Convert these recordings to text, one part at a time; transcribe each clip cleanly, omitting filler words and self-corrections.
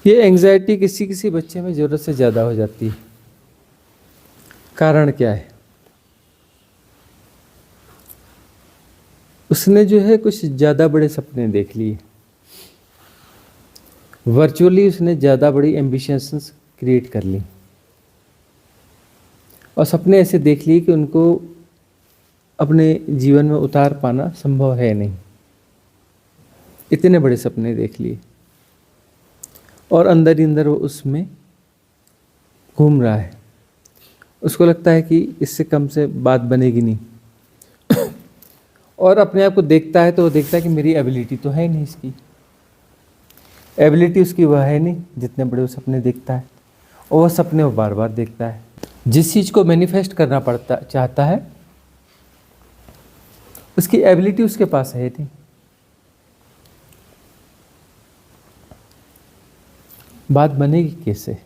ये एंग्जाइटी किसी किसी बच्चे में ज़रूरत से ज़्यादा हो जाती है। कारण क्या है? उसने जो है कुछ ज़्यादा बड़े सपने देख लिए, वर्चुअली उसने ज़्यादा बड़ी एम्बिशंस क्रिएट कर ली और सपने ऐसे देख लिए कि उनको अपने जीवन में उतार पाना संभव है नहीं। इतने बड़े सपने देख लिए और अंदर ही अंदर वो उसमें घूम रहा है। उसको लगता है कि इससे कम से बात बनेगी नहीं और अपने आप को देखता है तो वो देखता है कि मेरी एबिलिटी तो है नहीं, इसकी एबिलिटी उसकी वह है नहीं जितने बड़े वो सपने देखता है, और वह सपने वो बार बार देखता है। जिस चीज़ को मैनिफेस्ट करना पड़ता चाहता है उसकी एबिलिटी उसके पास है नहीं। बात बनेगी कैसे?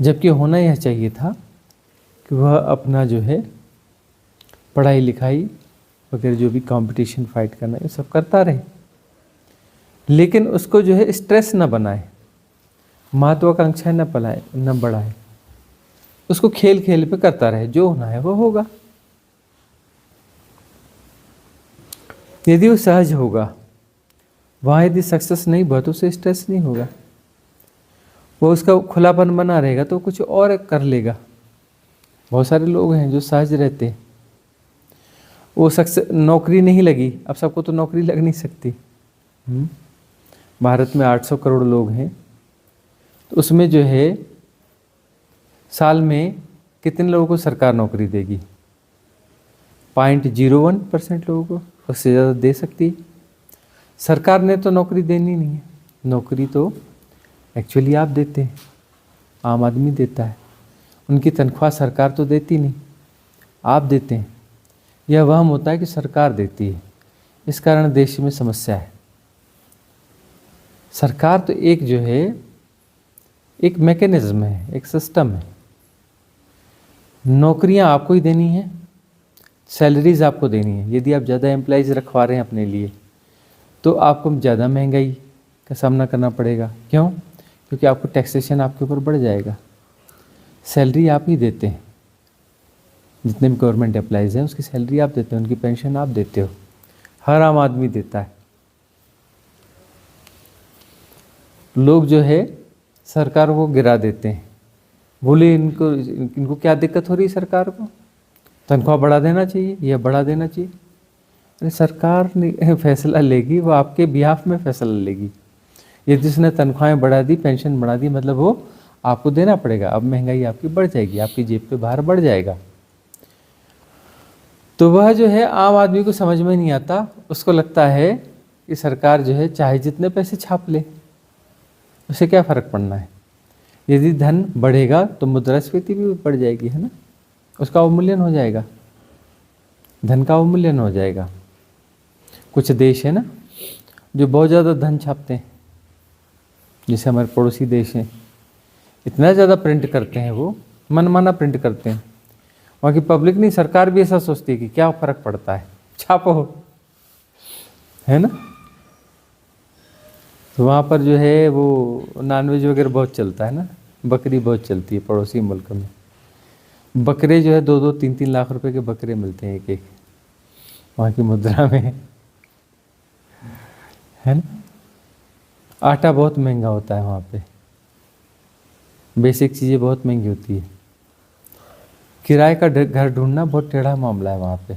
जबकि होना यह चाहिए था कि वह अपना जो है पढ़ाई लिखाई वगैरह जो भी कंपटीशन फाइट करना ये सब करता रहे, लेकिन उसको जो है स्ट्रेस न बनाए, महत्वाकांक्षाएं न बढ़ाए। उसको खेल खेल पे करता रहे, जो होना है वो होगा। यदि वो सहज होगा, वहाँ यदि सक्सेस नहीं हुआ तो उसे स्ट्रेस नहीं होगा। वो उसका खुलापन बना रहेगा तो कुछ और कर लेगा। बहुत सारे लोग हैं जो सहज रहते हैं, वो सक्सेस नौकरी नहीं लगी, अब सबको तो नौकरी लग नहीं सकती। भारत में 800 करोड़ लोग हैं, तो उसमें जो है साल में कितने लोगों को सरकार नौकरी देगी? 0.01% लोगों को, उससे ज़्यादा दे सकती है। सरकार ने तो नौकरी देनी नहीं है, नौकरी तो एक्चुअली आप देते हैं, आम आदमी देता है। उनकी तनख्वाह सरकार तो देती नहीं, आप देते हैं। यह वहम होता है कि सरकार देती है, इस कारण देश में समस्या है। सरकार तो एक जो है एक मैकेनिज्म है, एक सिस्टम है। नौकरियां आपको ही देनी है, सैलरीज आपको देनी है। यदि आप ज़्यादा एम्प्लॉइज रखवा रहे हैं अपने लिए तो आपको ज़्यादा महंगाई का सामना करना पड़ेगा। क्यों? क्योंकि आपको टैक्सेशन आपके ऊपर बढ़ जाएगा। सैलरी आप ही देते हैं, जितने भी गवर्नमेंट एम्प्लॉइज हैं उसकी सैलरी आप देते हो, उनकी पेंशन आप देते हो, हर आम आदमी देता है। लोग जो है सरकार को गिरा देते हैं, बोले इनको क्या दिक्कत हो रही है? सरकार को तनख्वाह बढ़ा देना चाहिए, यह बढ़ा देना चाहिए। अरे सरकार ने फैसला लेगी, वो आपके बिहाफ में फैसला लेगी। यदि उसने तनख्वाहें बढ़ा दी, पेंशन बढ़ा दी, मतलब वो आपको देना पड़ेगा। अब महंगाई आपकी बढ़ जाएगी, आपकी जेब पे भार बढ़ जाएगा। तो वह जो है आम आदमी को समझ में नहीं आता। उसको लगता है कि सरकार जो है चाहे जितने पैसे छाप ले, उसे क्या फ़र्क पड़ना है। यदि धन बढ़ेगा तो मुद्रास्फीति भी बढ़ जाएगी, है ना, उसका अवमूल्यन हो जाएगा, धन का अवमूल्यन हो जाएगा। कुछ देश है ना जो बहुत ज़्यादा धन छापते हैं, जैसे हमारे पड़ोसी देश हैं, इतना ज़्यादा प्रिंट करते हैं, वो मनमाना प्रिंट करते हैं। वहाँ की पब्लिक नहीं, सरकार भी ऐसा सोचती है कि क्या फ़र्क पड़ता है, छापो, है ना। तो वहाँ पर जो है वो नॉनवेज वगैरह बहुत चलता है ना, बकरी बहुत चलती है पड़ोसी मुल्क में। बकरे जो है 2-2, 3-3 लाख रुपए के बकरे मिलते हैं एक एक, वहाँ की मुद्रा में, है ना। आटा बहुत महंगा होता है वहाँ पे, बेसिक चीज़ें बहुत महंगी होती है। किराए का घर ढूंढना बहुत टेढ़ा मामला है वहाँ पे।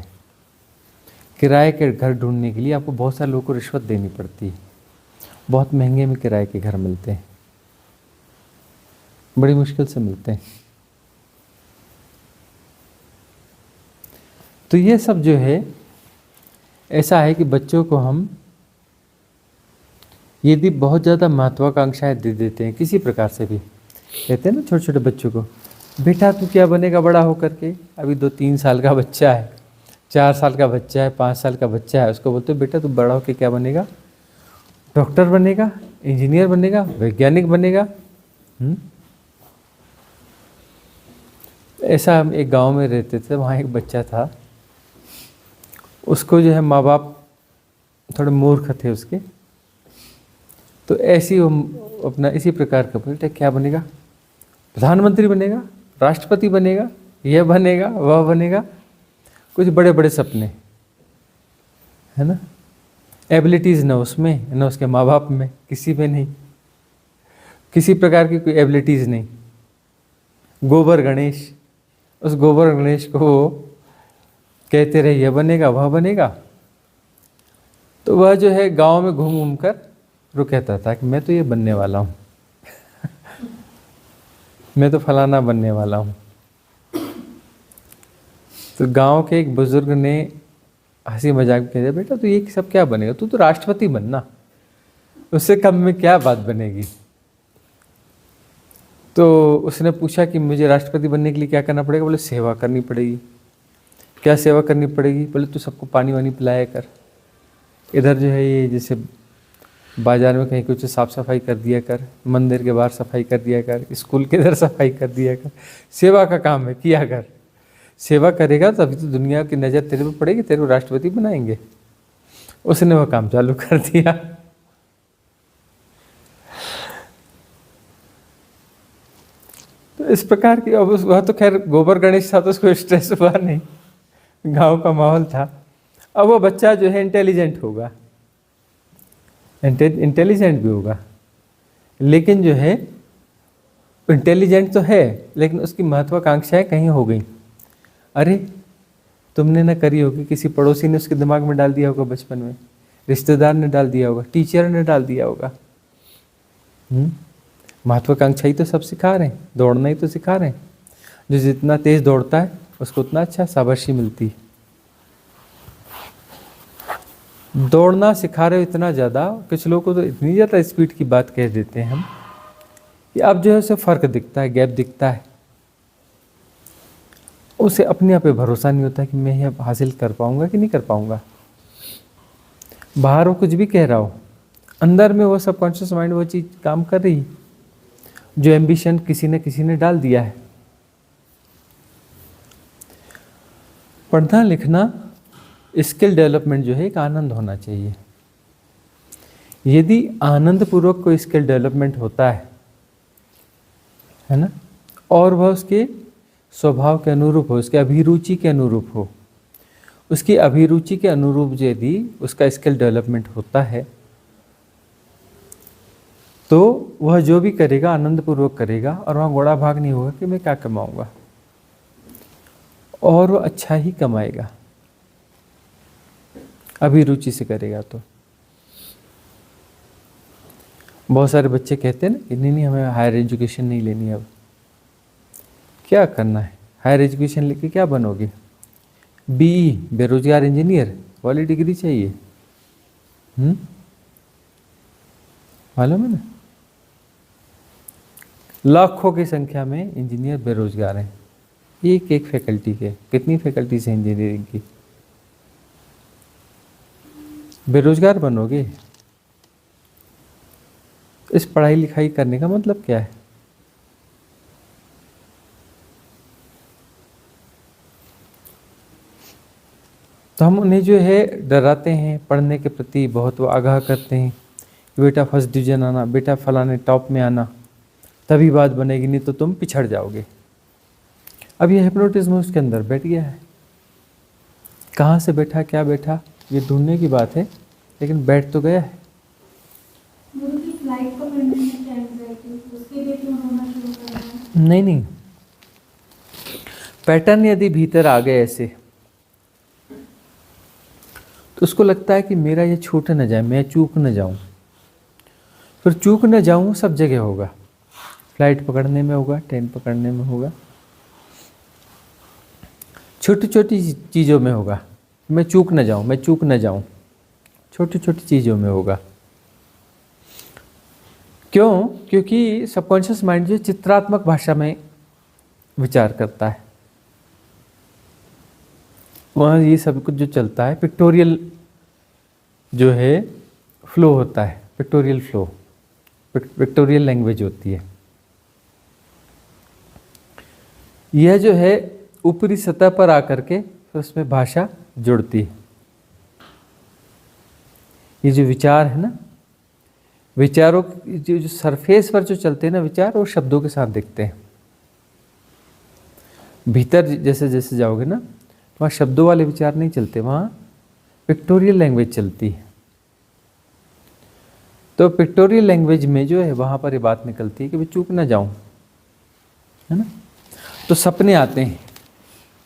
किराए के घर ढूंढने के लिए आपको बहुत सारे लोगों को रिश्वत देनी पड़ती है, बहुत महंगे में किराए के घर मिलते हैं, बड़ी मुश्किल से मिलते हैं। तो ये सब जो है ऐसा है कि बच्चों को हम यदि बहुत ज़्यादा महत्वाकांक्षाएं दे देते हैं किसी प्रकार से भी, कहते हैं ना छोटे छोटे बच्चों को, बेटा तू क्या बनेगा बड़ा होकर के। अभी 2-3 साल का बच्चा है, 4 साल का बच्चा है, 5 साल का बच्चा है, उसको बोलते हो बेटा तू बड़ा होकर क्या बनेगा? डॉक्टर बनेगा, इंजीनियर बनेगा, वैज्ञानिक बनेगा। ऐसा हम एक गांव में रहते थे, वहाँ एक बच्चा था, उसको जो है माँ बाप थोड़े मूर्ख थे उसके, तो ऐसी अपना इसी प्रकार का बेटा क्या बनेगा, प्रधानमंत्री बनेगा, राष्ट्रपति बनेगा, यह बनेगा, वह बनेगा, कुछ बड़े बड़े सपने, है ना। एबिलिटीज़ न उसमें, न उसके माँ बाप में, किसी में नहीं, किसी प्रकार की कोई एबिलिटीज़ नहीं। गोबर गणेश, उस गोबर गणेश को वो कहते रहे यह बनेगा, वह बनेगा, तो वह जो है गांव में घूम घूम कर वो कहता था कि मैं तो ये बनने वाला हूँ मैं तो फलाना बनने वाला हूँ। तो गांव के एक बुजुर्ग ने हंसी मजाक में कह दिया, बेटा तो ये सब क्या बनेगा, तू तो राष्ट्रपति बनना, उससे कम में क्या बात बनेगी। तो उसने पूछा कि मुझे राष्ट्रपति बनने के लिए क्या करना पड़ेगा। बोले सेवा करनी पड़ेगी। क्या सेवा करनी पड़ेगी। बोले तू सबको पानी वानी पिलाया कर, इधर जो है ये जैसे बाजार में कहीं कुछ साफ सफाई कर दिया कर, मंदिर के बाहर सफाई कर दिया कर, स्कूल के इधर सफाई कर दिया कर, सेवा का काम है, किया कर। सेवा करेगा तभी तो दुनिया की नज़र तेरे पे पड़ेगी, तेरे को राष्ट्रपति बनाएंगे। उसने वह काम चालू कर दिया। तो इस प्रकार की, अब वह तो खैर गोबर गणेश था तो उसको स्ट्रेस हुआ नहीं, गांव का माहौल था। अब वो बच्चा जो है इंटेलिजेंट होगा, इंटेलिजेंट भी होगा, लेकिन जो है इंटेलिजेंट तो है लेकिन उसकी महत्वाकांक्षाएं कहीं हो गई। अरे तुमने ना करी होगी, किसी पड़ोसी ने उसके दिमाग में डाल दिया होगा, बचपन में रिश्तेदार ने डाल दिया होगा, टीचर ने डाल दिया होगा। महत्वाकांक्षा ही तो सब सिखा रहे हैं, दौड़ना ही तो सिखा रहे हैं। जो जितना तेज दौड़ता है उसको उतना अच्छा शाबाशी मिलती है। दौड़ना सिखा रहे हो इतना ज़्यादा, कुछ लोगों को तो इतनी ज़्यादा स्पीड की बात कह देते हैं हम कि अब जो है उसे फ़र्क दिखता है, गैप दिखता है, उसे अपने आप पे भरोसा नहीं होता कि मैं यह हासिल कर पाऊंगा कि नहीं कर पाऊंगा। बाहर वो कुछ भी कह रहा हो, अंदर में वो सबकॉन्शियस माइंड वो चीज़ काम कर रही, जो एम्बिशन किसी ने डाल दिया है। पढ़ना लिखना स्किल डेवलपमेंट जो है एक आनंद होना चाहिए। यदि आनंद पूर्वक कोई स्किल डेवलपमेंट होता है ना, और वह उसके स्वभाव के अनुरूप हो, उसके अभिरुचि के अनुरूप हो, उसकी अभिरुचि के अनुरूप यदि उसका स्किल डेवलपमेंट होता है तो वह जो भी करेगा आनंद पूर्वक करेगा, और वहाँ घोड़ा भाग नहीं होगा कि मैं क्या कमाऊंगा, और वह अच्छा ही कमाएगा अभिरुचि से करेगा। तो बहुत सारे बच्चे कहते हैं ना कि नहीं हमें हायर एजुकेशन नहीं लेनी है। अब क्या करना है, हायर एजुकेशन लेके क्या बनोगे, बीई बेरोजगार इंजीनियर वाली डिग्री चाहिए। मालूम है ना, लाखों की संख्या में इंजीनियर बेरोजगार हैं, एक एक फैकल्टी के। कितनी फैकल्टीज हैं इंजीनियरिंग की, बेरोजगार बनोगे। इस पढ़ाई लिखाई करने का मतलब क्या है। तो हम उन्हें जो है डराते हैं, पढ़ने के प्रति बहुत वो आगाह करते हैं कि बेटा फर्स्ट डिवीजन आना, बेटा फलाने टॉप में आना, तभी बात बनेगी, नहीं तो तुम पिछड़ जाओगे। अब ये हिप्नोटिज्म उसके अंदर बैठ गया है। कहाँ से बैठा, क्या बैठा, ये ढूंढने की बात है, लेकिन बैठ तो गया है। नहीं, पैटर्न यदि भीतर आ गए ऐसे, तो उसको लगता है कि मेरा ये छूट न जाए, मैं चूक न जाऊं। फिर चूक न जाऊं सब जगह होगा, फ्लाइट पकड़ने में होगा, ट्रेन पकड़ने में होगा, छोटी छोटी चीज़ों में होगा। मैं चूक न जाऊं, मैं चूक न जाऊं, छोटी छोटी चीज़ों में होगा। क्यों? क्योंकि सबकॉन्शियस माइंड जो चित्रात्मक भाषा में विचार करता है, वहाँ ये सब कुछ जो चलता है पिक्टोरियल जो है फ्लो होता है, पिक्टोरियल फ्लो, पिक्टोरियल लैंग्वेज होती है। यह जो है ऊपरी सतह पर आकर के फिर उसमें भाषा जुड़ती है। ये जो विचार है ना, विचारों जो सरफेस पर जो चलते हैं ना विचार, वो शब्दों के साथ दिखते हैं। भीतर जैसे जैसे जाओगे ना, वहाँ शब्दों वाले विचार नहीं चलते, वहाँ पिक्टोरियल लैंग्वेज चलती है। तो पिक्टोरियल लैंग्वेज में जो है वहाँ पर ये बात निकलती है कि मैं चूक ना जाऊँ, है ना। तो सपने आते हैं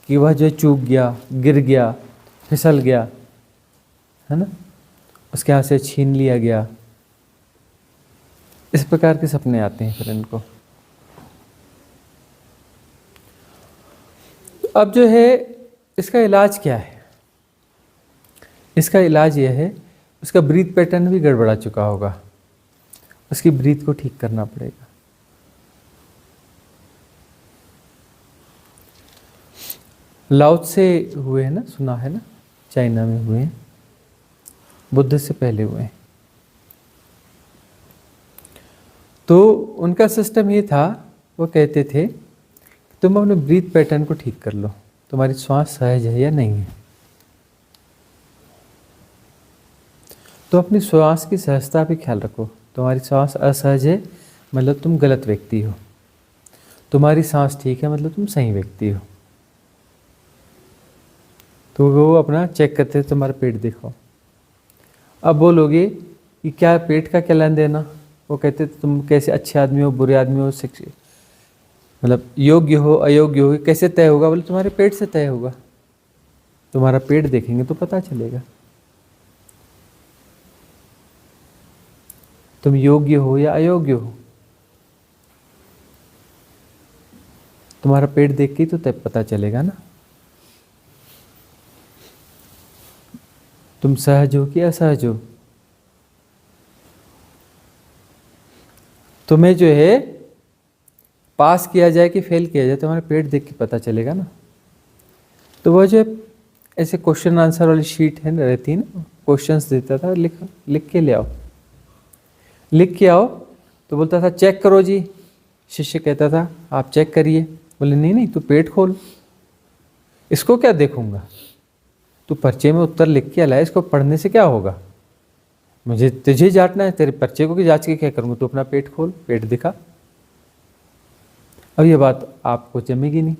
कि वह जो चूक गया, गिर गया, फिसल गया, है ना, उसके हाथ से छीन लिया गया, इस प्रकार के सपने आते हैं फिर इनको। अब जो है इसका इलाज क्या है? इसका इलाज यह है, उसका ब्रीथ पैटर्न भी गड़बड़ा चुका होगा, उसकी ब्रीथ को ठीक करना पड़ेगा। लाओ से हुए हैं ना, सुना है ना, चाइना में हुए हैं, बुद्ध से पहले हुए हैं। तो उनका सिस्टम ये था, वो कहते थे तुम अपने ब्रीथ पैटर्न को ठीक कर लो, तुम्हारी श्वास सहज है या नहीं है। तो अपनी श्वास की सहजता पे ख्याल रखो। तुम्हारी श्वास असहज है मतलब तुम गलत व्यक्ति हो, तुम्हारी सांस ठीक है मतलब तुम सही व्यक्ति हो। तो वो अपना चेक करते थे, तुम्हारा पेट दिखाओ। अब बोलोगे कि क्या पेट का क्या लेन देना, वो कहते थे तुम कैसे अच्छे आदमी हो, बुरे आदमी हो, मतलब योग्य हो, अयोग्य हो, कैसे तय होगा? बोले तुम्हारे पेट से तय होगा, तुम्हारा पेट देखेंगे तो पता चलेगा तुम योग्य हो या अयोग्य हो। तुम्हारा पेट देख के ही तो तय पता चलेगा ना, तुम सहज हो कि असहज हो। तुम्हें जो है पास किया जाए कि फेल किया जाए, तुम्हारे पेट देख के पता चलेगा ना। तो वह जो ऐसे क्वेश्चन आंसर वाली शीट है ना, रहती है ना, क्वेश्चंस देता था, लिख के ले आओ, लिख के आओ। तो बोलता था चेक करो जी, शिष्य कहता था आप चेक करिए। बोले नहीं नहीं, तू पेट खोल, इसको क्या देखूंगा, तू पर्चे में उत्तर लिख के लाया, इसको पढ़ने से क्या होगा, मुझे तुझे जांचना है, तेरे पर्चे को भी जांच के क्या करूँगा, तू अपना पेट खोल, पेट दिखा। अब ये बात आपको जमेगी नहीं।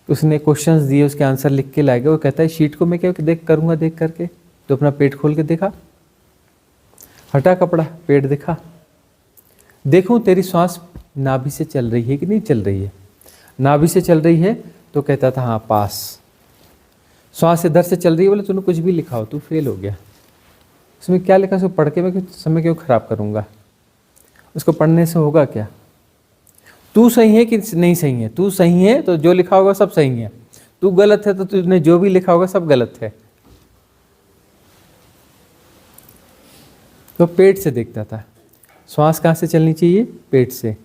उसने क्वेश्चंस दिए, उसके आंसर लिख के लाएगा, वो कहता है शीट को मैं क्या देख करूँगा, देख करके तो अपना पेट खोल के दिखा, हटा कपड़ा, पेट दिखा, देखूं तेरी श्वास नाभि से चल रही है कि नहीं चल रही है। नाभि से चल रही है तो कहता था हाँ पास, श्वास इधर से चल रही है, बोले तूने कुछ भी लिखा हो तू फेल हो गया। उसमें क्या लिखा, उसको पढ़ के मैं समय क्यों खराब करूँगा, उसको पढ़ने से होगा क्या। तू सही है कि नहीं सही है, तू सही है तो जो लिखा होगा सब सही है, तू गलत है तो तुझने जो भी लिखा होगा सब गलत है। तो पेट से देखता था, श्वास कहाँ से चलनी चाहिए, पेट से।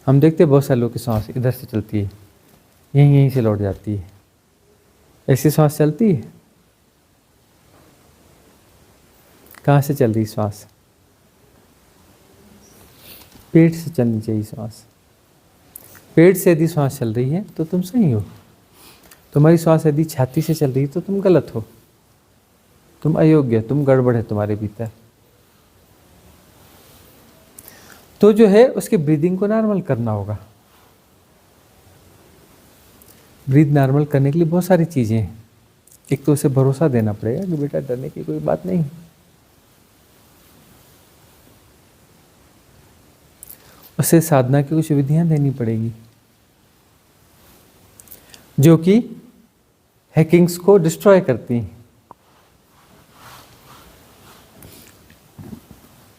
हम देखते हैं बहुत सारे लोग की श्वास इधर से चलती है, यहीं से लौट जाती है, ऐसी श्वास चलती है। कहाँ से चल रही श्वास, पेट से चलनी चाहिए श्वास। पेट से यदि श्वास चल रही है तो तुम सही हो, तुम्हारी श्वास यदि छाती से चल रही है तो तुम गलत हो, तुम अयोग्य, तुम गड़बड़ है तुम्हारे भीतर। तो जो है उसके ब्रीदिंग को नॉर्मल करना होगा। ब्रीथ नॉर्मल करने के लिए बहुत सारी चीज़ें हैं। एक तो उसे भरोसा देना पड़ेगा कि बेटा डरने की कोई बात नहीं, उसे साधना की कुछ विधियां देनी पड़ेगी जो कि हैकिंग्स को डिस्ट्रॉय करती हैं।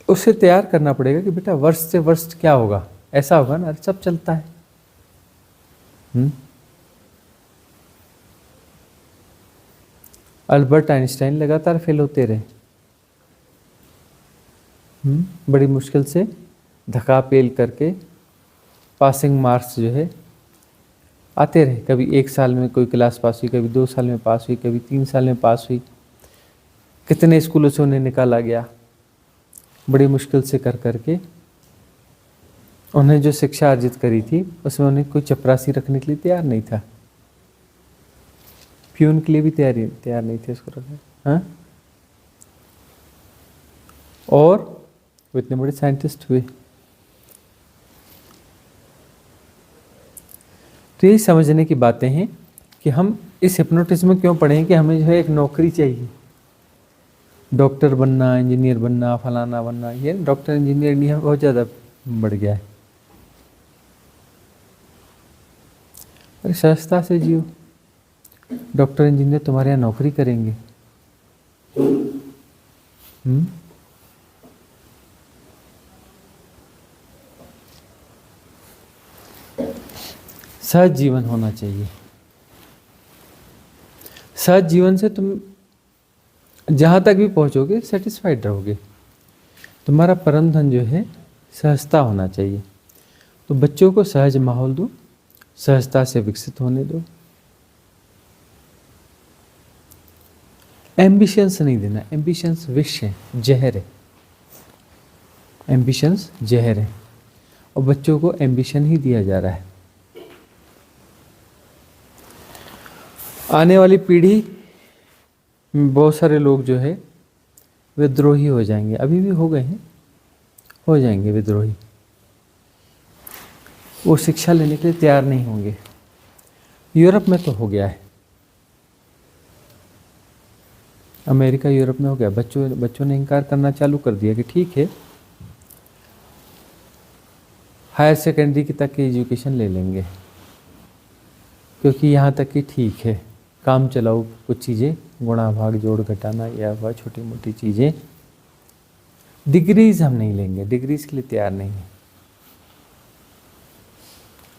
उसे तैयार करना पड़ेगा कि बेटा वर्स्ट से वर्स्ट क्या होगा, ऐसा होगा ना, सब चलता है। अल्बर्ट आइंस्टाइन लगातार फेल होते रहे, बड़ी मुश्किल से धक्का पेल करके पासिंग मार्क्स जो है आते रहे। कभी 1 साल में कोई क्लास पास हुई, कभी 2 साल में पास हुई, कभी 3 साल में पास हुई, कितने स्कूलों से उन्हें निकाला गया, बड़ी मुश्किल से कर करके। उन्हें जो शिक्षा अर्जित करी थी उसमें उन्हें कोई चपरासी रखने के लिए तैयार नहीं था, प्यून के लिए भी तैयार नहीं थे उसको रखने। हाँ, और वो इतने बड़े साइंटिस्ट हुए। तो ये समझने की बातें हैं कि हम इस हिप्नोटिज्म में क्यों पढ़े हैं कि हमें जो है एक नौकरी चाहिए, डॉक्टर बनना, इंजीनियर बनना, फलाना बनना। ये डॉक्टर इंजीनियर नहीं है, बहुत ज़्यादा बढ़ गया है। अरे सहजता से जियो। डॉक्टर इंजीनियर तुम्हारे यहाँ नौकरी करेंगे। सहज जीवन होना चाहिए। सहज जीवन से तुम जहाँ तक भी पहुँचोगे सेटिस्फाइड रहोगे। तुम्हारा परम धन जो है सहजता होना चाहिए। तो बच्चों को सहज माहौल दो, सहजता से विकसित होने दो। एम्बिशंस नहीं देना। एम्बिशंस विष है, जहर है। एम्बिशंस जहर है और बच्चों को एम्बिशन ही दिया जा रहा है। आने वाली पीढ़ी में बहुत सारे लोग जो है विद्रोही हो जाएंगे, अभी भी हो गए हैं, हो जाएंगे विद्रोही। वो शिक्षा लेने के लिए तैयार नहीं होंगे। यूरोप में तो हो गया है, अमेरिका यूरोप में हो गया। बच्चों ने इनकार करना चालू कर दिया कि ठीक है हायर सेकेंडरी की तक की एजुकेशन ले लेंगे, क्योंकि यहाँ तक की ठीक है, काम चलाओ कुछ चीज़ें, गुणा भाग जोड़ घटाना या वह छोटी मोटी चीज़ें। डिग्रीज हम नहीं लेंगे, डिग्रीज के लिए तैयार नहीं है।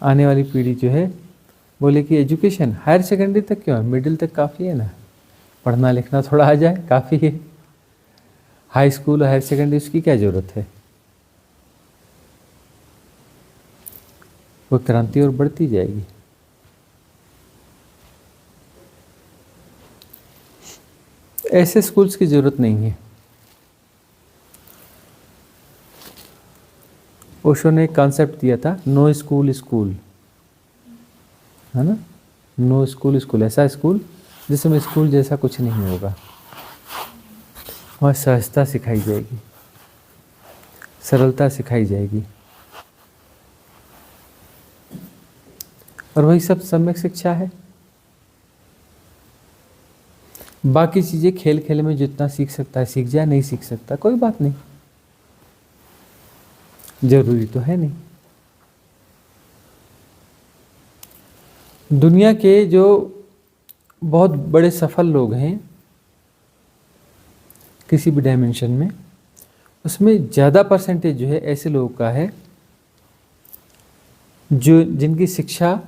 आने वाली पीढ़ी जो है बोले कि एजुकेशन हायर सेकेंडरी तक क्यों है, मिडिल तक काफ़ी है ना, पढ़ना लिखना थोड़ा आ जाए काफ़ी है। हाई स्कूल और हायर सेकेंडरी उसकी क्या ज़रूरत है। वो क्रांति और बढ़ती जाएगी। ऐसे स्कूल्स की ज़रूरत नहीं है। ओशो ने एक कॉन्सेप्ट दिया था, नो स्कूल स्कूल, है ना। नो स्कूल स्कूल, ऐसा स्कूल जिसमें स्कूल जैसा कुछ नहीं होगा। वहाँ सहजता सिखाई जाएगी, सरलता सिखाई जाएगी, और वही सब सम्यक शिक्षा है। बाकी चीज़ें खेल खेल में जितना सीख सकता है सीख जाए, नहीं सीख सकता कोई बात नहीं, जरूरी तो है नहीं। दुनिया के जो बहुत बड़े सफल लोग हैं किसी भी डायमेंशन में, उसमें ज़्यादा परसेंटेज जो है ऐसे लोगों का है जो जिनकी शिक्षा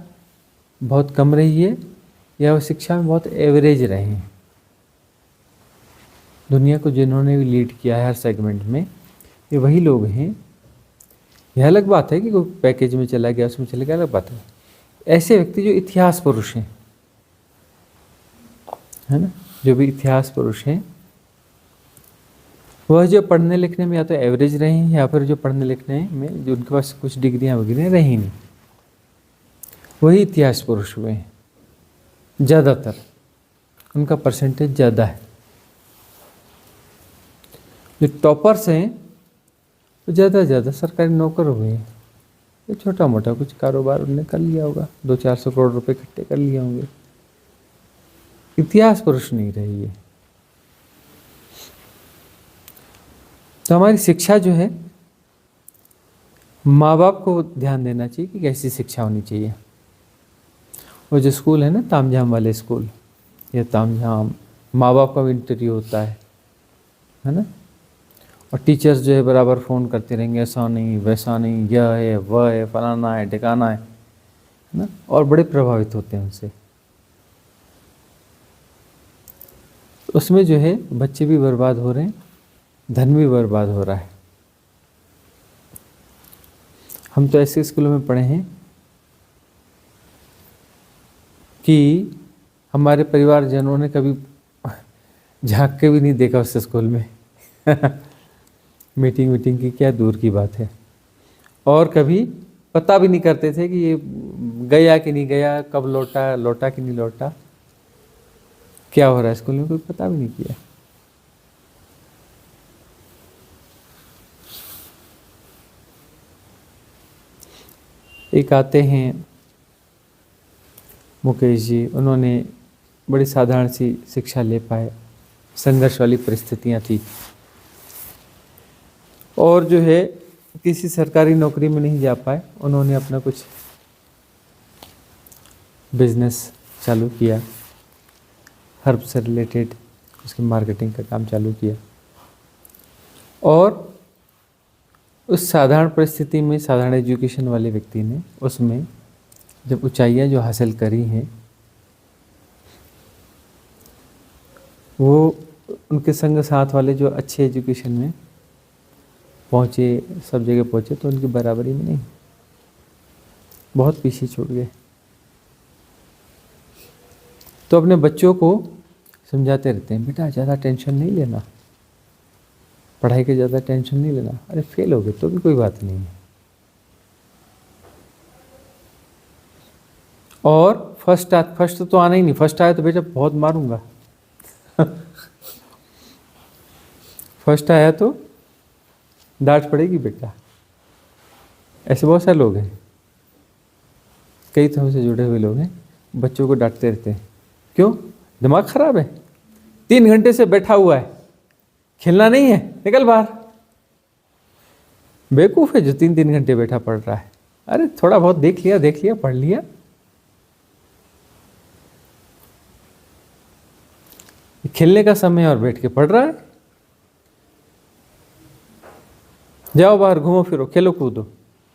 बहुत कम रही है या वो शिक्षा में बहुत एवरेज रहे हैं। दुनिया को जिन्होंने भी लीड किया है हर सेगमेंट में, ये वही लोग हैं। यह अलग बात है कि कोई पैकेज में चला गया, उसमें चला गया, अलग बात है। ऐसे व्यक्ति जो इतिहास पुरुष हैं, है ना, जो भी इतिहास पुरुष हैं, वह जो पढ़ने लिखने में या तो एवरेज रहे हैं या फिर जो पढ़ने लिखने में जो उनके पास कुछ डिग्रियां वगैरह रही नहीं, वही इतिहास पुरुष हुए हैं। ज़्यादातर उनका परसेंटेज ज़्यादा है। जो टॉपर्स हैं वो ज़्यादा सरकारी नौकर हुए हैं। ये छोटा मोटा कुछ कारोबार उन्होंने कर लिया होगा, 200-400 करोड़ रुपए इकट्ठे कर लिए होंगे। इतिहास पुरुष नहीं रही है। तो हमारी शिक्षा जो है, माँ बाप को ध्यान देना चाहिए कि कैसी शिक्षा होनी चाहिए। वो जो स्कूल है ना, तामझाम वाले स्कूल, ये तामझाम, माँ बाप का भी इंटरव्यू होता है ना, और टीचर्स जो है बराबर फ़ोन करते रहेंगे, ऐसा नहीं वैसा नहीं, यह है वह है, फलाना है ठिकाना है ना, और बड़े प्रभावित होते हैं उनसे। उसमें जो है बच्चे भी बर्बाद हो रहे हैं, धन भी बर्बाद हो रहा है। हम तो ऐसे स्कूलों में पढ़े हैं कि हमारे परिवारजनों ने कभी झांक के भी नहीं देखा उस स्कूल में मीटिंग की क्या दूर की बात है। और कभी पता भी नहीं करते थे कि ये गया कि नहीं गया, कब लौटा कि नहीं लौटा, क्या हो रहा है स्कूल में, कोई पता भी नहीं किया। एक आते हैं मुकेश जी, उन्होंने बड़ी साधारण सी शिक्षा ले पाए, संघर्ष वाली परिस्थितियां थी, और जो है किसी सरकारी नौकरी में नहीं जा पाए। उन्होंने अपना कुछ बिजनेस चालू किया, हर्ब से रिलेटेड उसकी मार्केटिंग का काम चालू किया, और उस साधारण परिस्थिति में, साधारण एजुकेशन वाले व्यक्ति ने उसमें जब ऊंचाइयां जो हासिल करी हैं, वो उनके संग साथ वाले जो अच्छे एजुकेशन में पहुँचे, सब जगह पहुँचे, तो उनकी बराबरी में नहीं, बहुत पीछे छूट गए। तो अपने बच्चों को समझाते रहते हैं, बेटा ज़्यादा टेंशन नहीं लेना, पढ़ाई के ज़्यादा टेंशन नहीं लेना, अरे फेल हो गए तो भी कोई बात नहीं है, और फर्स्ट तो आना ही नहीं, फर्स्ट आया तो बेटा बहुत मारूंगा फर्स्ट आया तो डांट पड़ेगी बेटा। ऐसे बहुत सारे लोग हैं, कई तरह से जुड़े हुए लोग हैं, बच्चों को डांटते रहते हैं। क्यों? दिमाग खराब है, 3 घंटे से बैठा हुआ है, खेलना नहीं है, निकल बाहर। बेवकूफ़ है जो 3 घंटे बैठा पढ़ रहा है। अरे थोड़ा बहुत देख लिया, पढ़ लिया। खेलने का समय और बैठ के पढ़ रहा है। जाओ बाहर, घूमो फिरो, खेलो कूदो।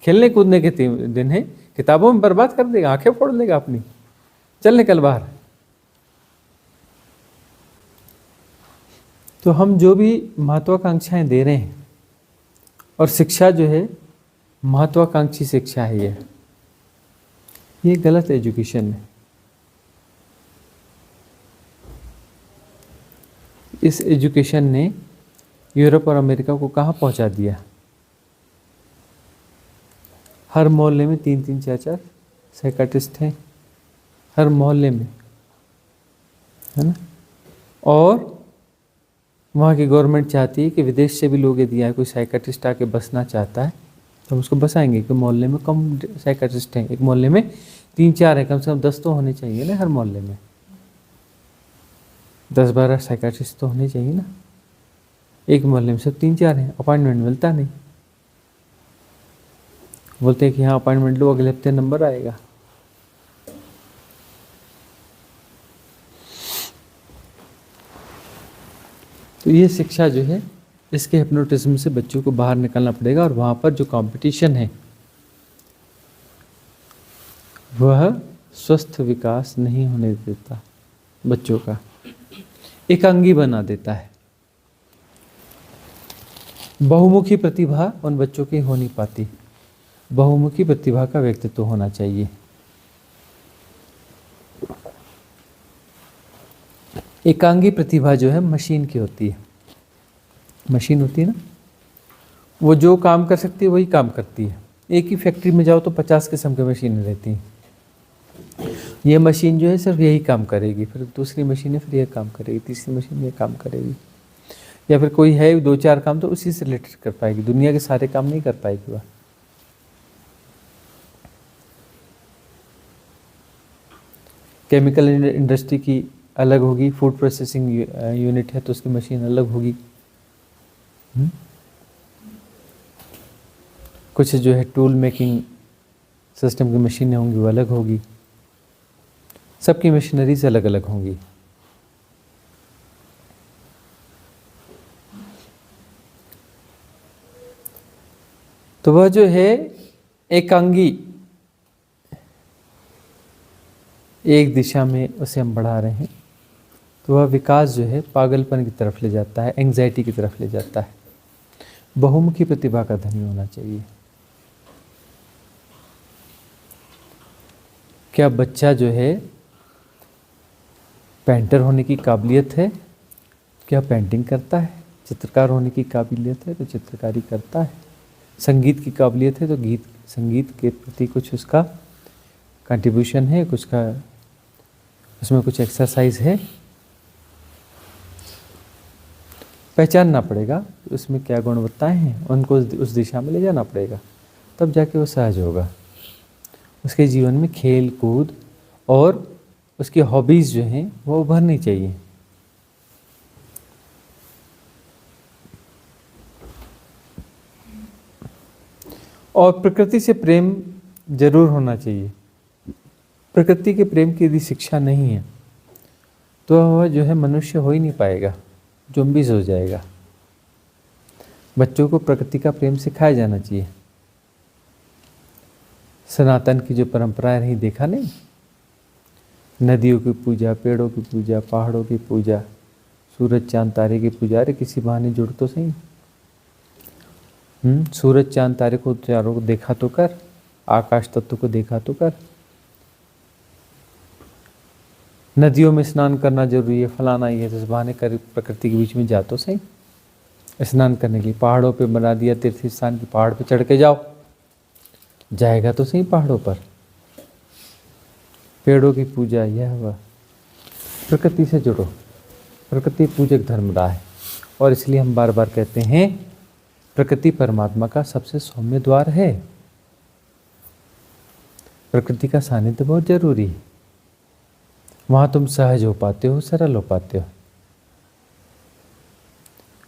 खेलने कूदने के दिन है, किताबों में बर्बाद कर देगा, आंखें फोड़ लेगा अपनी। चल निकल बाहर। तो हम जो भी महत्वाकांक्षाएं दे रहे हैं, और शिक्षा जो है महत्वाकांक्षी शिक्षा है, ये गलत एजुकेशन है। इस एजुकेशन ने यूरोप और अमेरिका को कहाँ पहुँचा दिया? हर मोहल्ले में 3-3, 4-4 साइकाट्रिस्ट हैं, हर मोहल्ले में, है ना। और वहाँ की गवर्नमेंट चाहती है कि विदेश से भी लोग यदि आए, कोई साइकाट्रिस्ट आके बसना चाहता है तो हम उसको बसाएंगे, कि मोहल्ले में कम साइकाट्रिस्ट हैं, एक मोहल्ले में 3-4 है, कम से कम 10 तो होने चाहिए ना, हर मोहल्ले में 10-12 साइकाट्रिस्ट तो होने चाहिए ना। एक मोहल्ले में सब 3-4 हैं, अपॉइंटमेंट मिलता नहीं। बोलते हैं कि हाँ अपॉइंटमेंट लो, अगले हफ्ते नंबर आएगा। तो ये शिक्षा जो है, इसके हिप्नोटिज्म से बच्चों को बाहर निकलना पड़ेगा, और वहाँ पर जो कंपटीशन है वह स्वस्थ विकास नहीं होने देता, बच्चों का एकांगी बना देता है। बहुमुखी प्रतिभा उन बच्चों की हो नहीं पाती। बहुमुखी प्रतिभा का व्यक्तित्व होना चाहिए। एकांगी प्रतिभा जो है मशीन की होती है। मशीन होती है ना, वो जो काम कर सकती है वही काम करती है। एक ही फैक्ट्री में जाओ तो 50 किस्म की मशीनें रहती हैं। ये मशीन जो है सिर्फ यही काम करेगी, फिर दूसरी मशीन है फिर यह काम करेगी, तीसरी मशीन ये काम करेगी, या फिर कोई है 2-4 काम तो उसी से रिलेटेड कर पाएगी, दुनिया के सारे काम नहीं कर पाएगी वह। केमिकल इंडस्ट्री की अलग होगी, फूड प्रोसेसिंग यूनिट है तो उसकी मशीन अलग होगी। कुछ जो है टूल मेकिंग सिस्टम की मशीनें होंगी वो अलग होगी, सबकी मशीनरीज अलग अलग होंगी। तो वह जो है एकांगी, एक दिशा में उसे हम बढ़ा रहे हैं, तो वह विकास जो है पागलपन की तरफ ले जाता है, एंग्जाइटी की तरफ ले जाता है। बहुमुखी प्रतिभा का धनी होना चाहिए। क्या बच्चा जो है पेंटर होने की काबिलियत है, क्या पेंटिंग करता है? चित्रकार होने की काबिलियत है तो चित्रकारी करता है। संगीत की काबिलियत है तो संगीत के प्रति कुछ उसका कंट्रीब्यूशन है, कुछ का उसमें कुछ एक्सरसाइज है। पहचानना पड़ेगा उसमें क्या गुणवत्ताएं हैं, उनको उस दिशा में ले जाना पड़ेगा, तब जाके वो सहज होगा। उसके जीवन में खेल कूद और उसकी हॉबीज़ जो हैं वो उभरनी चाहिए। और प्रकृति से प्रेम जरूर होना चाहिए। प्रकृति के प्रेम की यदि शिक्षा नहीं है तो वह जो है मनुष्य हो ही नहीं पाएगा, ज़ॉम्बीज़ हो जाएगा। बच्चों को प्रकृति का प्रेम सिखाया जाना चाहिए। सनातन की जो परंपराएं रही, देखा नहीं, नदियों की पूजा, पेड़ों की पूजा, पहाड़ों की पूजा, सूरज चांद तारे की पूजा। अरे किसी बहाने जुड़ तो सही। सूरज चांद तारे को चारों को देखा तो कर, आकाश तत्व को देखा तो कर। नदियों में स्नान करना जरूरी है, फलाना ये, तो बहाने कर प्रकृति के बीच में जा तो सही स्नान करने के लिए। पहाड़ों पे बना दिया तीर्थ स्थान की, पहाड़ पे चढ़ के जाओ, जाएगा तो सही पहाड़ों पर। पेड़ों की पूजा, यह वह, प्रकृति से जुड़ो। प्रकृति पूजक धर्म रहा है और इसलिए हम बार बार कहते हैं प्रकृति परमात्मा का सबसे सौम्य द्वार है। प्रकृति का सानिध्य बहुत जरूरी है। वहाँ तुम सहज हो पाते हो, सरल हो पाते हो,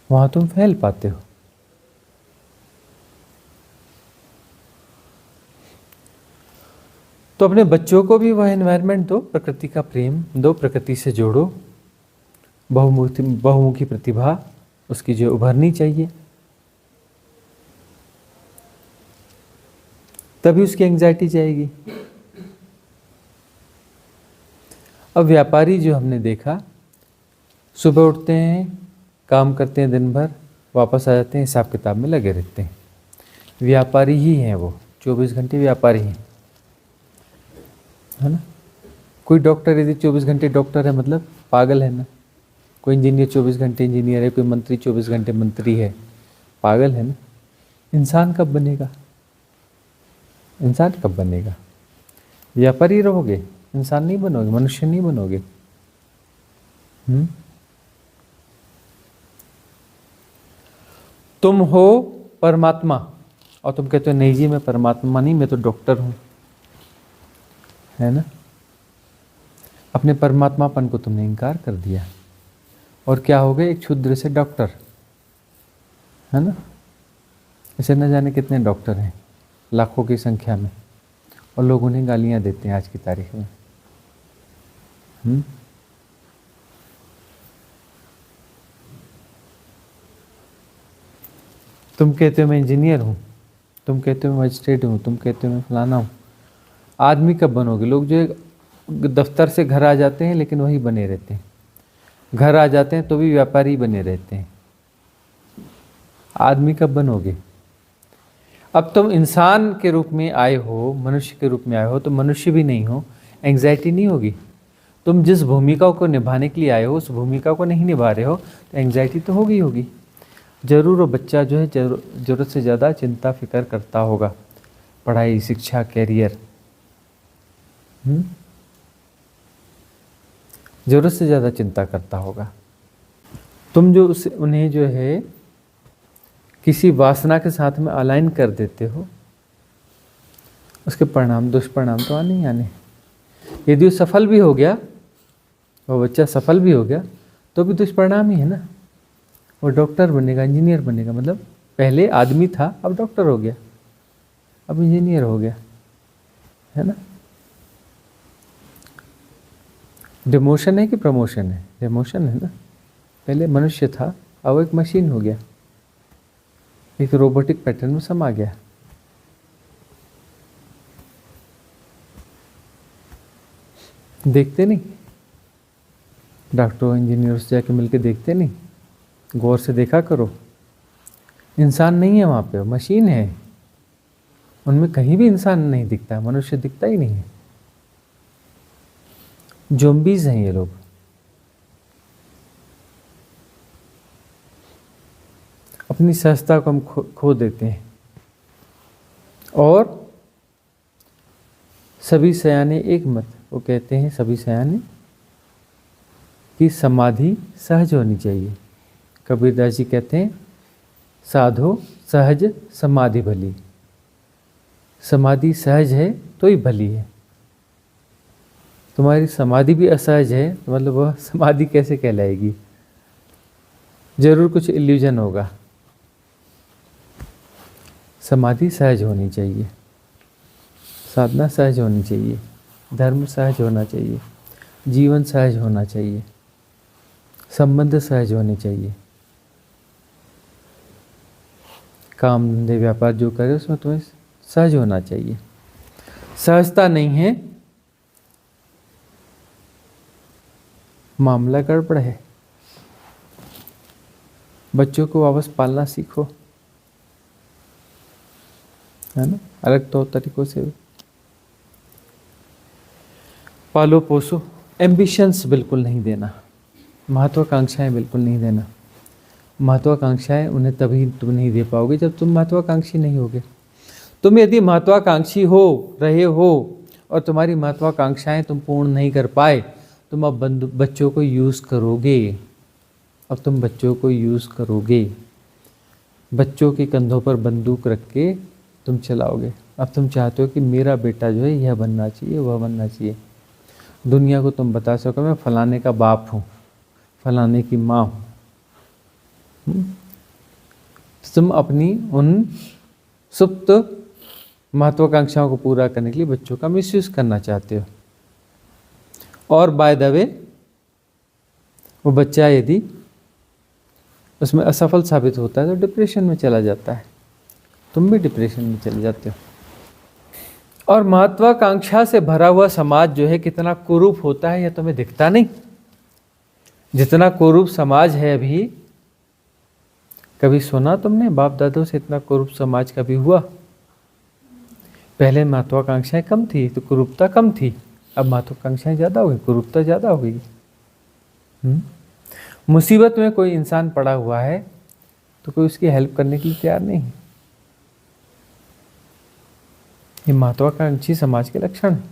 वहाँ तुम फैल पाते हो। तो अपने बच्चों को भी वह एनवायरनमेंट दो, प्रकृति का प्रेम दो, प्रकृति से जोड़ो। बहुमुखी प्रतिभा उसकी जो उभरनी चाहिए, तभी उसकी एंग्जाइटी जाएगी। अब व्यापारी जो हमने देखा, सुबह उठते हैं, काम करते हैं दिन भर, वापस आ जाते हैं, हिसाब किताब में लगे रहते हैं। व्यापारी ही हैं वो, 24 घंटे व्यापारी हैं, है ना। कोई डॉक्टर यदि 24 घंटे डॉक्टर है मतलब पागल है ना। कोई इंजीनियर 24 घंटे इंजीनियर है, कोई मंत्री 24 घंटे मंत्री है, पागल है ना। इंसान कब बनेगा? इंसान कब बनेगा? व्यापारी रहोगे, इंसान नहीं बनोगे, मनुष्य नहीं बनोगे। तुम हो परमात्मा और तुम कहते हो नहीं जी मैं परमात्मा नहीं, मैं तो डॉक्टर हूं, है ना। अपने परमात्मापन को तुमने इनकार कर दिया और क्या हो गए, एक क्षुद्र से डॉक्टर, है ना। ऐसे न जाने कितने डॉक्टर हैं, लाखों की संख्या में, और लोग उन्हें गालियां देते हैं आज की तारीख में। तुम कहते हो मैं इंजीनियर हूँ, तुम कहते हो मैं मजिस्ट्रेट हूँ, तुम कहते हो मैं फलाना हूँ। आदमी कब बनोगे? लोग जो दफ्तर से घर आ जाते हैं लेकिन वही बने रहते हैं, घर आ जाते हैं तो भी व्यापारी बने रहते हैं। आदमी कब बनोगे? अब तुम इंसान के रूप में आए हो, मनुष्य के रूप में आए हो, तो मनुष्य भी नहीं हो, एंग्जाइटी नहीं होगी। तुम जिस भूमिका को निभाने के लिए आए हो उस भूमिका को नहीं निभा रहे हो तो एंग्जाइटी तो होगी होगी जरूर। वो बच्चा जो है ज़रूरत से ज़्यादा चिंता फिक्र करता होगा, पढ़ाई, शिक्षा, कैरियर, ज़रूरत से ज़्यादा चिंता करता होगा। तुम जो उन्हें जो है किसी वासना के साथ में अलाइन कर देते हो, उसके परिणाम, दुष्परिणाम तो आने ही आने। यदि वो सफल भी हो गया, वो बच्चा सफल भी हो गया, तो भी दुष्परिणाम ही है ना। वो डॉक्टर बनेगा, इंजीनियर बनेगा, मतलब पहले आदमी था, अब डॉक्टर हो गया, अब इंजीनियर हो गया, है ना। डिमोशन है कि प्रमोशन है? डिमोशन है ना। पहले मनुष्य था, अब एक मशीन हो गया, एक रोबोटिक पैटर्न में समा गया। देखते नहीं, डॉक्टर इंजीनियर से जाके मिलके देखते नहीं, गौर से देखा करो। इंसान नहीं है वहाँ पे, मशीन है। उनमें कहीं भी इंसान नहीं दिखता है, मनुष्य दिखता ही नहीं है। ज़ॉम्बीज़ हैं ये लोग। अपनी सहजता को हम खो देते हैं। और सभी सयाने एक मत, वो कहते हैं सभी सयाने कि समाधि सहज होनी चाहिए। कबीरदास जी कहते हैं साधो सहज समाधि भली। समाधि सहज है तो ही भली है। तुम्हारी समाधि भी असहज है तो मतलब वह समाधि कैसे कहलाएगी? जरूर कुछ इल्यूजन होगा। समाधि सहज होनी चाहिए, साधना सहज होनी चाहिए, धर्म सहज होना चाहिए, जीवन सहज होना चाहिए, संबंध सहज होने चाहिए। काम धंधे व्यापार जो करे उसमें तुम्हें सहज होना चाहिए। सहजता नहीं है, मामला गड़बड़ है। बच्चों को वापस पालना सीखो, है ना, अलग तौर तरीकों से पालो पोसो। एम्बिशंस बिल्कुल नहीं देना, महत्वाकांक्षाएं बिल्कुल नहीं देना। महत्वाकांक्षाएं उन्हें तभी तुम नहीं दे पाओगे जब तुम महत्वाकांक्षी नहीं होगे। तुम यदि महत्वाकांक्षी हो रहे हो और तुम्हारी महत्वाकांक्षाएं तुम पूर्ण नहीं कर पाए, तुम अब बच्चों को यूज़ करोगे। अब तुम बच्चों को यूज़ करोगे, बच्चों के कंधों पर बंदूक रख के तुम चलाओगे। अब तुम चाहते हो कि मेरा बेटा जो है यह बनना चाहिए, वह बनना चाहिए। दुनिया को तुम बता सको मैं फलाने का बाप हूँ, फलाने की माँ हूँ। तुम अपनी उन सुप्त महत्वाकांक्षाओं को पूरा करने के लिए बच्चों का मिसयूज करना चाहते हो। और बाय द वे वो बच्चा यदि उसमें असफल साबित होता है तो डिप्रेशन में चला जाता है, तुम भी डिप्रेशन में चले जाते हो। और महत्वाकांक्षा से भरा हुआ समाज जो है कितना कुरूप होता है यह तुम्हें दिखता नहीं। जितना कुरूप समाज है अभी, कभी सुना तुमने बाप दादों से इतना कुरूप समाज कभी हुआ? पहले महत्वाकांक्षाएं कम थी तो कुरूपता कम थी, अब महत्वाकांक्षाएं ज़्यादा हो गई, कुरूपता ज़्यादा हो गई। मुसीबत में कोई इंसान पड़ा हुआ है तो कोई उसकी हेल्प करने के लिए तैयार नहीं। ये महत्वाकांक्षी समाज के लक्षण है।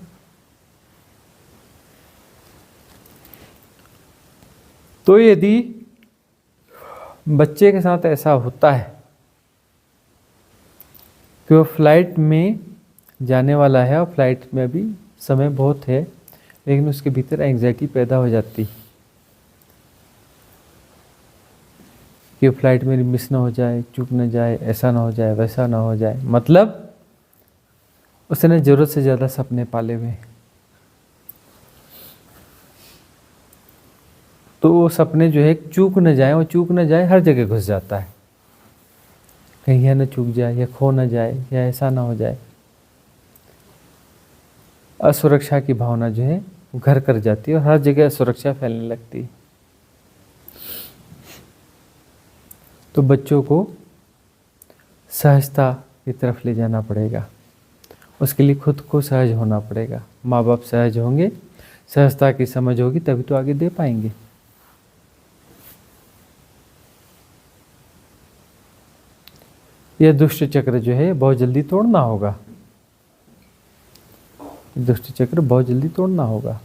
तो यदि बच्चे के साथ ऐसा होता है कि वो फ्लाइट में जाने वाला है और फ्लाइट में भी समय बहुत है, लेकिन उसके भीतर एंग्जाइटी पैदा हो जाती कि फ्लाइट मेरी मिस ना हो जाए, चूक ना जाए, ऐसा ना हो जाए, वैसा ना हो जाए। मतलब उसने ज़रूरत से ज़्यादा सपने पाले हुए, तो वो सपने जो है चूक न जाए, और चूक न जाए हर जगह घुस जाता है। कहीं यह न चूक जाए, या खो न जाए, या ऐसा ना हो जाए। असुरक्षा की भावना जो है वो घर कर जाती है और हर जगह असुरक्षा फैलने लगती है। तो बच्चों को सहजता की तरफ ले जाना पड़ेगा, उसके लिए खुद को सहज होना पड़ेगा। माँ बाप सहज होंगे, सहजता की समझ होगी, तभी तो आगे दे पाएंगे। यह दुष्ट चक्र जो है बहुत जल्दी तोड़ना होगा, दुष्ट चक्र बहुत जल्दी तोड़ना होगा।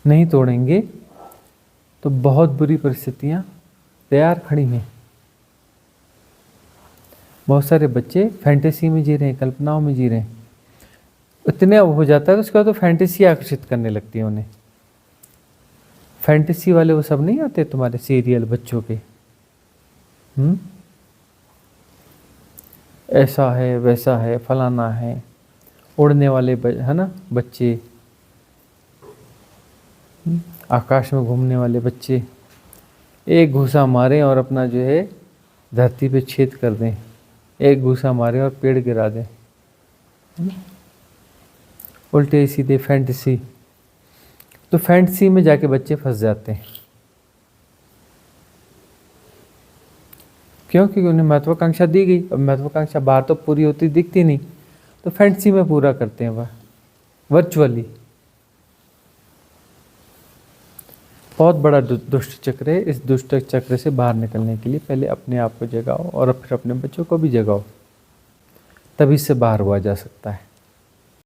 नहीं तोड़ेंगे तो बहुत बुरी परिस्थितियां तैयार खड़ी हैं। बहुत सारे बच्चे फैंटेसी में जी रहे हैं, कल्पनाओं में जी रहे हैं। इतने हो जाता है तो उसके बाद तो फैंटेसी आकर्षित करने लगती है उन्हें। फैंटेसी वाले वो सब नहीं आते तुम्हारे सीरियल बच्चों के, ऐसा है, वैसा है, फलाना है, उड़ने वाले है ना बच्चे, आकाश में घूमने वाले बच्चे, एक घूसा मारें और अपना जो है धरती पे छेद कर दें, एक घूसा मारें और पेड़ गिरा दें। उल्टे सीधे फैंटेसी। तो फैंटेसी में जाके बच्चे फंस जाते हैं। क्यों? क्योंकि उन्हें महत्वाकांक्षा दी गई। अब महत्वाकांक्षा बाहर तो पूरी होती दिखती नहीं, तो फैंटेसी में पूरा करते हैं वह वर्चुअली। बहुत बड़ा दुष्ट चक्र है। इस दुष्ट चक्र से बाहर निकलने के लिए पहले अपने आप को जगाओ और फिर अपने बच्चों को भी जगाओ, तभी से बाहर हुआ जा सकता है।